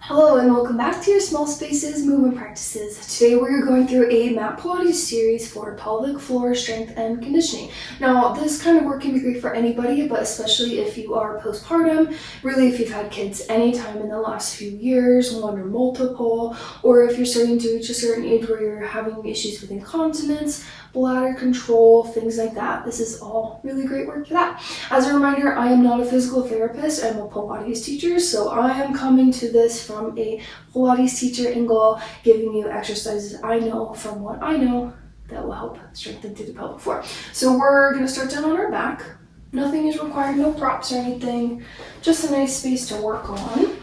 Hello and welcome back to your Small Spaces Movement Practices. Today we're going through a mat Pilates series for pelvic floor strength and conditioning. Now this kind of work can be great for anybody, but especially if you are postpartum, really if you've had kids anytime in the last few years, one or multiple, or if you're starting to reach a certain age where you're having issues with incontinence, bladder control, things like that. This is all really great work for that. As a reminder, I am not a physical therapist, I'm a Pilates teacher, so I am coming to this from a Pilates teacher angle, giving you exercises I know from what I know that will help strengthen through the pelvic floor. So we're going to start down on our back. Nothing is required, no props or anything, just a nice space to work on.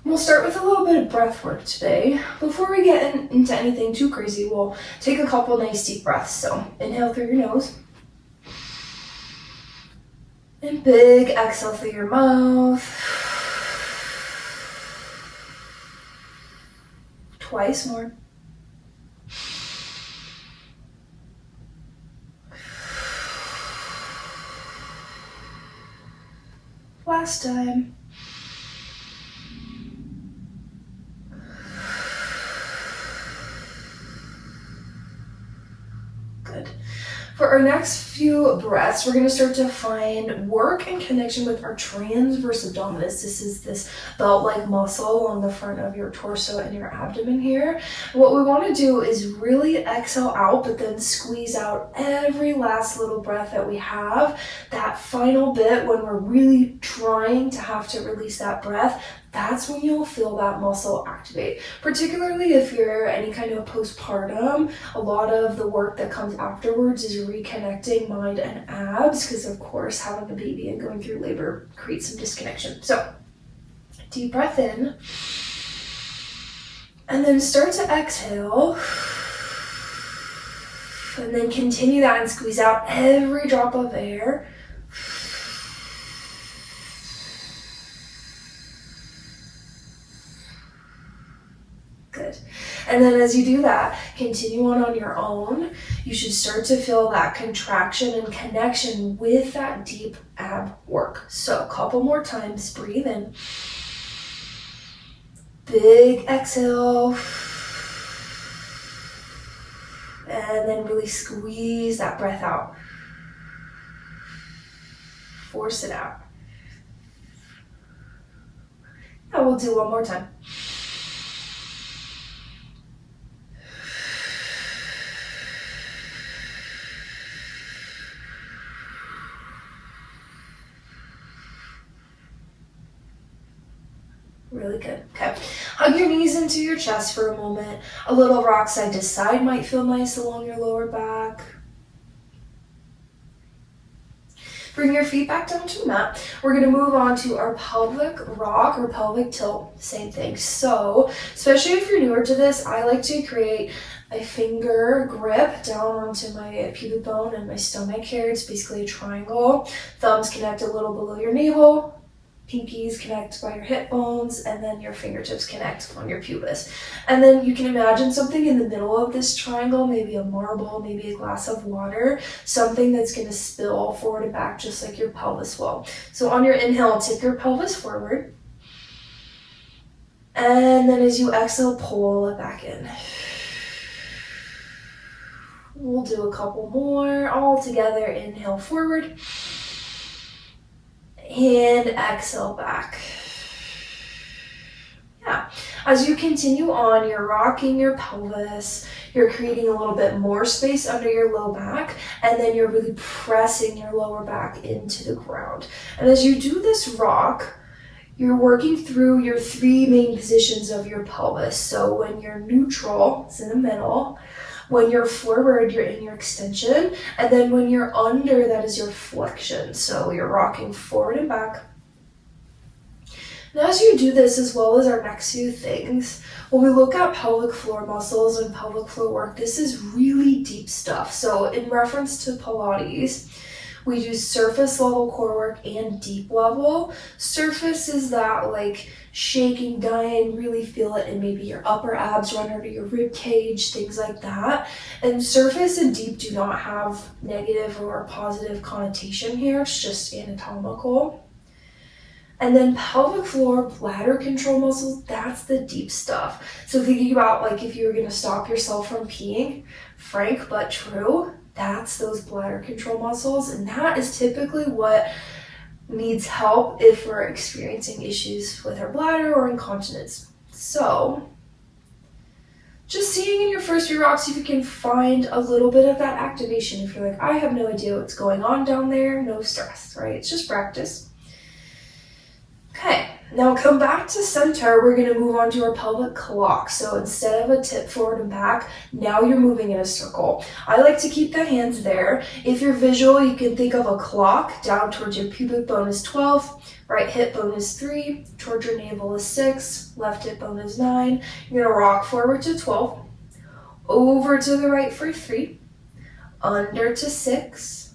We'll start with a little bit of breath work today. Before we get into anything too crazy, we'll take a couple nice deep breaths. So inhale through your nose. And big exhale through your mouth. Twice more. Last time. Good. For our next few breaths, we're going to start to find work and connection with our transverse abdominis. This is this belt-like muscle along the front of your torso and your abdomen here. What we want to do is really exhale out, but then squeeze out every last little breath that we have. That final bit when we're really trying to have to release that breath, that's when you'll feel that muscle activate. Particularly if you're any kind of postpartum, a lot of the work that comes afterwards is reconnecting mind and abs, because of course having a baby and going through labor creates some disconnection. So deep breath in, and then start to exhale, and then continue that and squeeze out every drop of air. Good. And then as you do that, continue on your own. You should start to feel that contraction and connection with that deep ab work. So a couple more times, breathe in. Big exhale. And then really squeeze that breath out. Force it out. Now we'll do one more time. Really good. Okay. Hug your knees into your chest for a moment. A little rock side to side might feel nice along your lower back. Bring your feet back down to the mat. We're going to move on to our pelvic rock or pelvic tilt. Same thing. So, especially if you're newer to this, I like to create a finger grip down onto my pubic bone and my stomach here. It's basically a triangle. Thumbs connect a little below your navel. Pinkies connect by your hip bones, and then your fingertips connect on your pubis. And then you can imagine something in the middle of this triangle, maybe a marble, maybe a glass of water, something that's going to spill forward and back just like your pelvis will. So on your inhale, tip your pelvis forward. And then as you exhale, pull it back in. We'll do a couple more. All together, inhale forward. And exhale back. Yeah. As you continue on, you're rocking your pelvis, you're creating a little bit more space under your low back, and then you're really pressing your lower back into the ground. And as you do this rock, you're working through your three main positions of your pelvis. So when you're neutral, it's in the middle. When you're forward, you're in your extension. And then when you're under, that is your flexion. So you're rocking forward and back. Now as you do this, as well as our next few things, when we look at pelvic floor muscles and pelvic floor work, this is really deep stuff. So in reference to Pilates, we do surface level core work and deep level. Surface is that like shaking, dying, really feel it in maybe your upper abs, run under your rib cage, things like that. And surface and deep do not have negative or positive connotation here. It's just anatomical. And then pelvic floor, bladder control muscles, that's the deep stuff. So thinking about like if you were gonna stop yourself from peeing, frank but true, that's those bladder control muscles. And that is typically what needs help if we're experiencing issues with our bladder or incontinence. So just seeing in your first few rocks if you can find a little bit of that activation. If you're like, I have no idea what's going on down there, no stress, right? It's just practice. Okay, now come back to center. We're gonna move on to our pelvic clock. So instead of a tip forward and back, now you're moving in a circle. I like to keep the hands there. If you're visual, you can think of a clock. Down towards your pubic bone is 12, right hip bone is 3, towards your navel is 6, left hip bone is 9. You're gonna rock forward to 12, over to the right for 3, under to 6,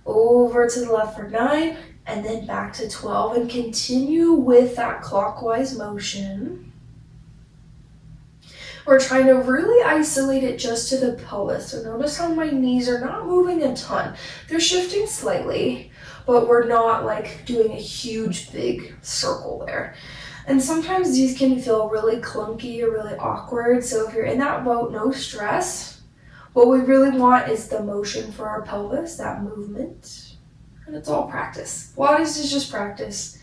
over to the left for 9, and then back to 12, and continue with that clockwise motion. We're trying to really isolate it just to the pelvis. So notice how my knees are not moving a ton. They're shifting slightly, but we're not like doing a huge big circle there. And sometimes these can feel really clunky or really awkward. So if you're in that boat, no stress. What we really want is the motion for our pelvis, that movement. And it's all practice. Pilates is just practice.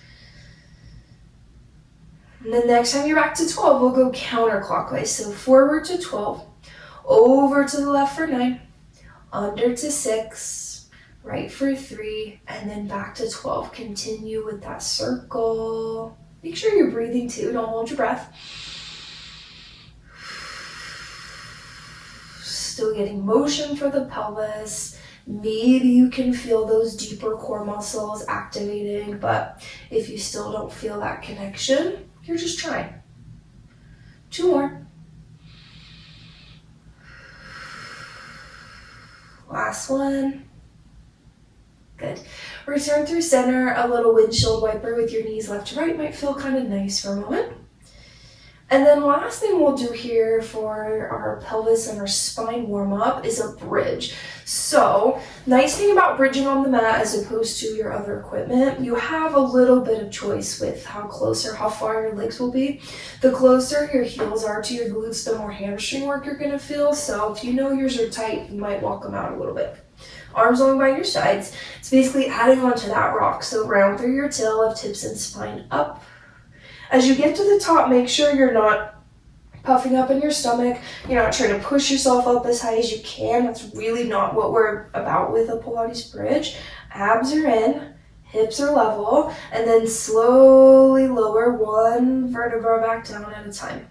And then next time you're back to 12, we'll go counterclockwise. So forward to 12, over to the left for 9, under to 6, right for 3, and then back to 12. Continue with that circle. Make sure you're breathing too. Don't hold your breath. Still getting motion for the pelvis. Maybe you can feel those deeper core muscles activating, but if you still don't feel that connection, you're just trying. 2 more. Last one. Good. Return through center. A little windshield wiper with your knees left to right might feel kind of nice for a moment. And then last thing we'll do here for our pelvis and our spine warm-up is a bridge. So, nice thing about bridging on the mat as opposed to your other equipment, you have a little bit of choice with how close or how far your legs will be. The closer your heels are to your glutes, the more hamstring work you're gonna feel. So if you know yours are tight, you might walk them out a little bit. Arms along by your sides. It's basically adding onto that rock. So round through your tail, lift hips and spine up. As you get to the top, make sure you're not puffing up in your stomach. You're not trying to push yourself up as high as you can. That's really not what we're about with a Pilates bridge. Abs are in, hips are level, and then slowly lower one vertebra back down at a time.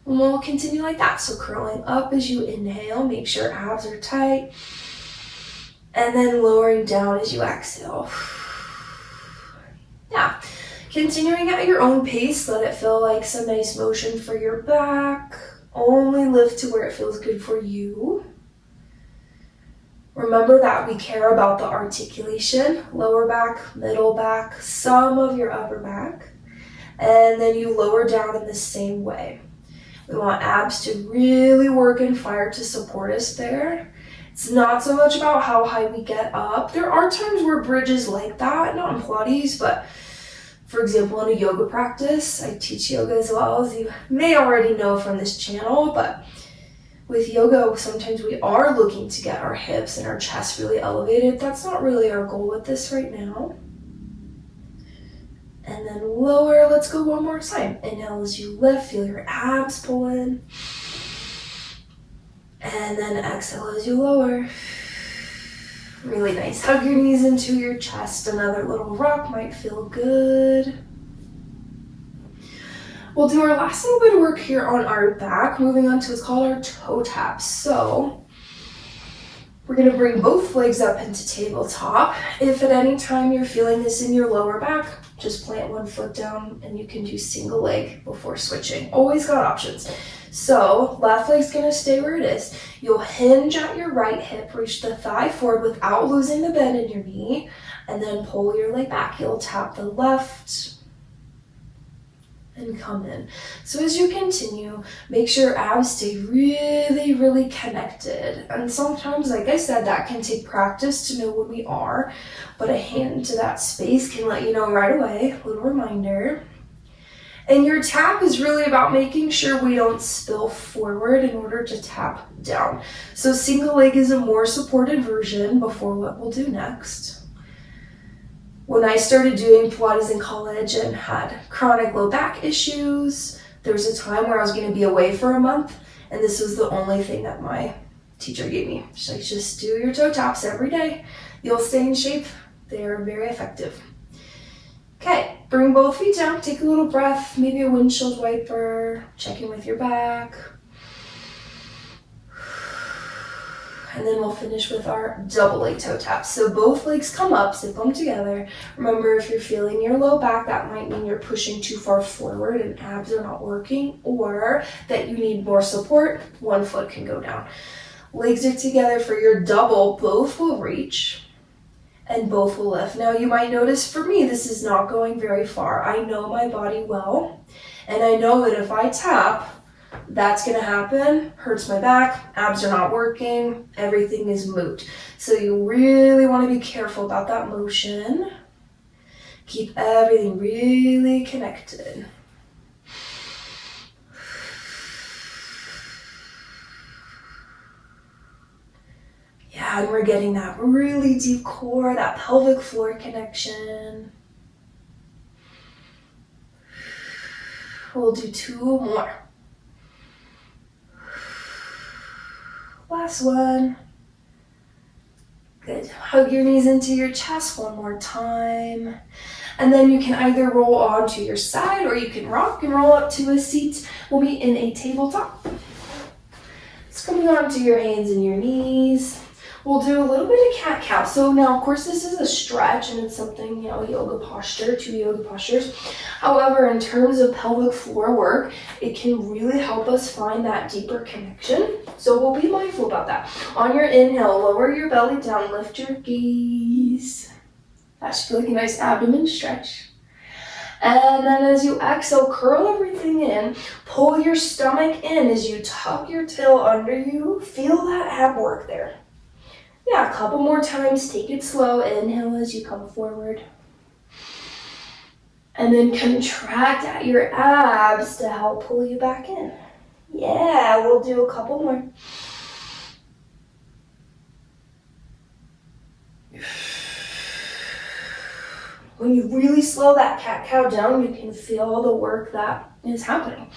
And we'll continue like that. So curling up as you inhale, make sure abs are tight, and then lowering down as you exhale. Yeah. Continuing at your own pace, let it feel like some nice motion for your back. Only lift to where it feels good for you. Remember that we care about the articulation, lower back, middle back, some of your upper back, and then you lower down in the same way. We want abs to really work and fire to support us there. It's not so much about how high we get up. There are times where bridges like that, not in Pilates, but for example, in a yoga practice, I teach yoga as well, as you may already know from this channel, but with yoga, sometimes we are looking to get our hips and our chest really elevated. That's not really our goal with this right now. And then lower, let's go one more time. Inhale as you lift, feel your abs pull in. And then exhale as you lower. Really nice. Hug your knees into your chest. Another little rock might feel good. We'll do our last little bit of work here on our back, moving on to what's called our toe taps. So we're going to bring both legs up into tabletop. If at any time you're feeling this in your lower back, just plant one foot down and you can do single leg before switching. Always got options. So left leg's gonna stay where it is. You'll hinge at your right hip, reach the thigh forward without losing the bend in your knee, and then pull your leg back. You'll tap the left and come in. So as you continue, make sure your abs stay really, really connected. And sometimes, like I said, that can take practice to know when we are, but a hand to that space can let you know right away, a little reminder. And your tap is really about making sure we don't spill forward in order to tap down. So single leg is a more supported version before what we'll do next. When I started doing Pilates in college and had chronic low back issues, there was a time where I was going to be away for a month, and this was the only thing that my teacher gave me. She's like, just do your toe taps every day. You'll stay in shape. They are very effective. Okay, bring both feet down, take a little breath, maybe a windshield wiper, check in with your back. And then we'll finish with our double leg toe taps. So both legs come up, zip them together. Remember, if you're feeling your low back, that might mean you're pushing too far forward and abs are not working, or that you need more support. One foot can go down. Legs are together for your double. Both will reach and both will lift. Now you might notice for me, this is not going very far. I know my body well, and I know that if I tap, that's going to happen, hurts my back, abs are not working, everything is moot. So you really want to be careful about that motion. Keep everything really connected. Yeah, and we're getting that really deep core, that pelvic floor connection. We'll do 2 more. Last one. Good. Hug your knees into your chest one more time. And then you can either roll onto your side or you can rock and roll up to a seat. We'll be in a tabletop. It's coming onto your hands and your knees. We'll do a little bit of cat-cow. So now, of course, this is a stretch and it's something, yoga posture, 2 yoga postures. However, in terms of pelvic floor work, it can really help us find that deeper connection. So we'll be mindful about that. On your inhale, lower your belly down, lift your gaze. That should feel like a nice abdomen stretch. And then as you exhale, curl everything in, pull your stomach in as you tuck your tail under you. Feel that ab work there. Yeah, a couple more times. Take it slow. Inhale as you come forward. And then contract at your abs to help pull you back in. Yeah, we'll do a couple more. When you really slow that cat-cow down, you can feel the work that is happening.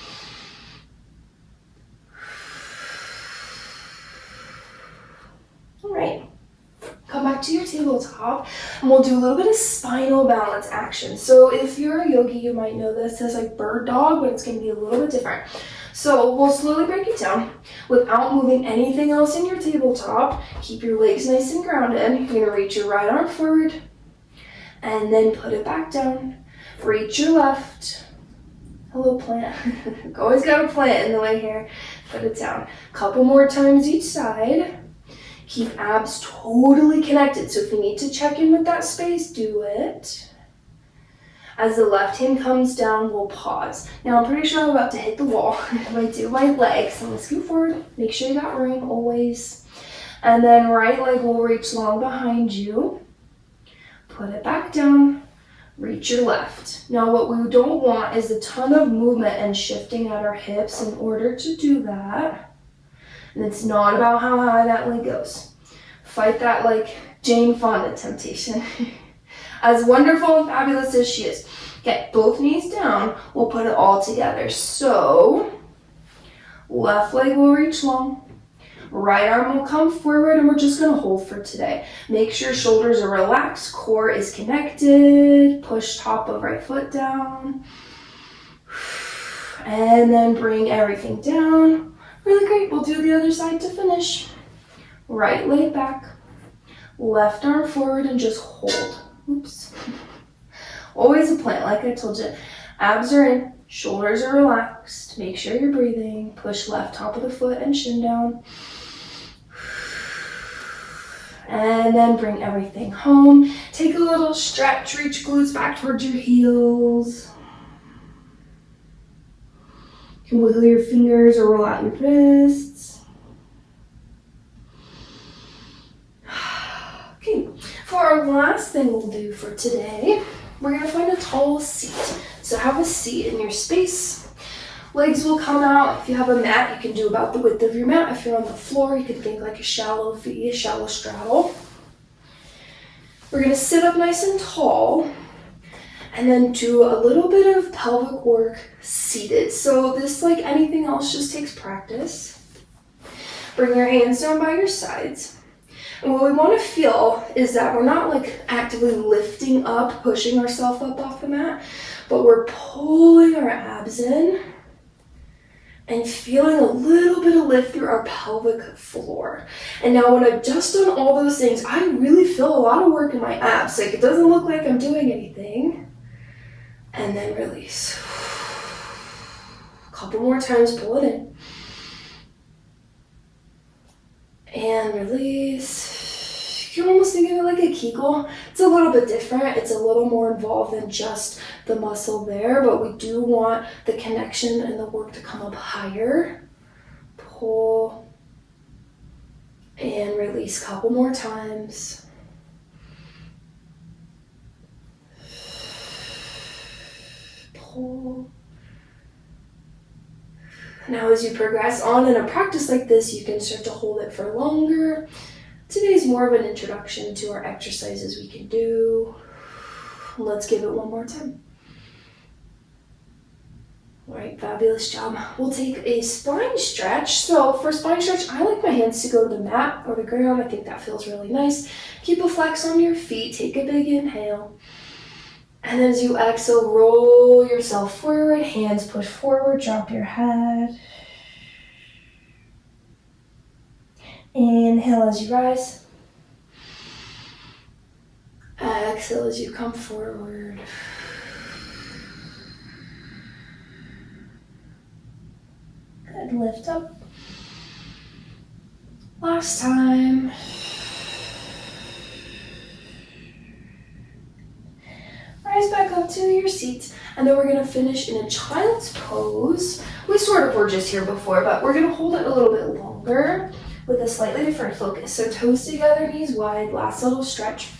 All right, come back to your tabletop and we'll do a little bit of spinal balance action. So if you're a yogi, you might know this as like bird dog, but it's going to be a little bit different. So we'll slowly break it down without moving anything else in your tabletop. Keep your legs nice and grounded. You're going to reach your right arm forward and then put it back down. Reach your left. Hello, plant. Always got a plant in the way here. Put it down. Couple more times each side. Keep abs totally connected. So if you need to check in with that space, do it. As the left hand comes down, we'll pause. Now I'm pretty sure I'm about to hit the wall. If I do my legs, I'm gonna scoot forward. Make sure you got room always. And then right leg will reach long behind you. Put it back down. Reach your left. Now what we don't want is a ton of movement and shifting at our hips in order to do that. And it's not about how high that leg goes. Fight that like Jane Fonda temptation. As wonderful and fabulous as she is. Okay, both knees down. We'll put it all together. So, left leg will reach long. Right arm will come forward and we're just gonna hold for today. Make sure shoulders are relaxed, core is connected. Push top of right foot down. And then bring everything down. Really great, we'll do the other side to finish. Right leg back, left arm forward and just hold. Oops. Always a plant, like I told you. Abs are in, shoulders are relaxed. Make sure you're breathing. Push left top of the foot and shin down. And then bring everything home. Take a little stretch, reach glutes back towards your heels. You can wiggle your fingers or roll out your wrists. Okay, for our last thing we'll do for today, we're gonna find a tall seat. So have a seat in your space. Legs will come out. If you have a mat, you can do about the width of your mat. If you're on the floor, you can think like a shallow V, a shallow straddle. We're gonna sit up nice and tall and then do a little bit of pelvic work seated. So this, like anything else, just takes practice. Bring your hands down by your sides. And what we want to feel is that we're not like actively lifting up, pushing ourselves up off the mat, but we're pulling our abs in and feeling a little bit of lift through our pelvic floor. And now when I've just done all those things, I really feel a lot of work in my abs. Like it doesn't look like I'm doing anything. And then release. A couple more times, pull it in. And release. You can almost think of it like a Kegel. It's a little bit different. It's a little more involved than just the muscle there, but we do want the connection and the work to come up higher. Pull and release a couple more times. Pull. Now as you progress on in a practice like this, you can start to hold it for longer. Today's more of an introduction to our exercises we can do. Let's give it one more time. All right, fabulous job. We'll take a spine stretch. So for spine stretch, I like my hands to go to the mat or the ground. I think that feels really nice. Keep a flex on your feet. Take a big inhale. And as you exhale, roll yourself forward. Hands push forward. Drop your head. Inhale as you rise. Exhale as you come forward. Good, lift up. Last time. Rise back up to your seat, and then we're gonna finish in a child's pose. We sort of were just here before, but we're gonna hold it a little bit longer with a slightly different focus. So toes together, knees wide, last little stretch.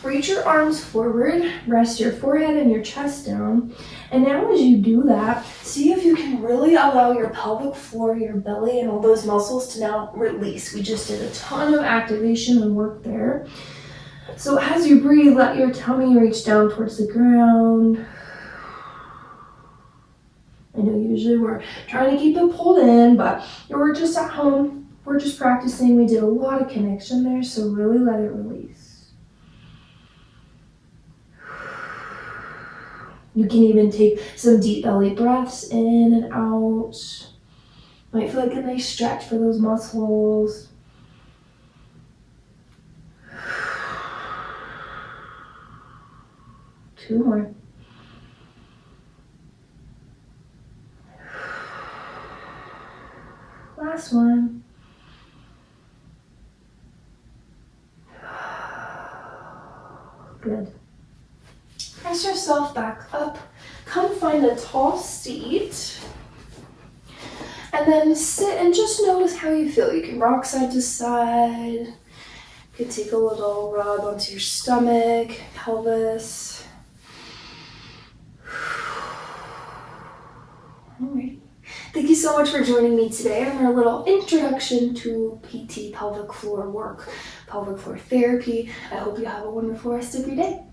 Reach your arms forward, rest your forehead and your chest down. And now as you do that, see if you can really allow your pelvic floor, your belly, and all those muscles to now release. We just did a ton of activation and work there. So as you breathe, let your tummy reach down towards the ground. I know usually we're trying to keep it pulled in, but we're just at home. We're just practicing. We did a lot of connection there, so really let it release. You can even take some deep belly breaths in and out. Might feel like a nice stretch for those muscles. Two more. Last one. Good. Press yourself back up. Come find a tall seat. And then sit and just notice how you feel. You can rock side to side. You can take a little rub onto your stomach, pelvis. Alright. Thank you so much for joining me today on our little introduction to PT pelvic floor work, pelvic floor therapy. I hope you have a wonderful rest of your day.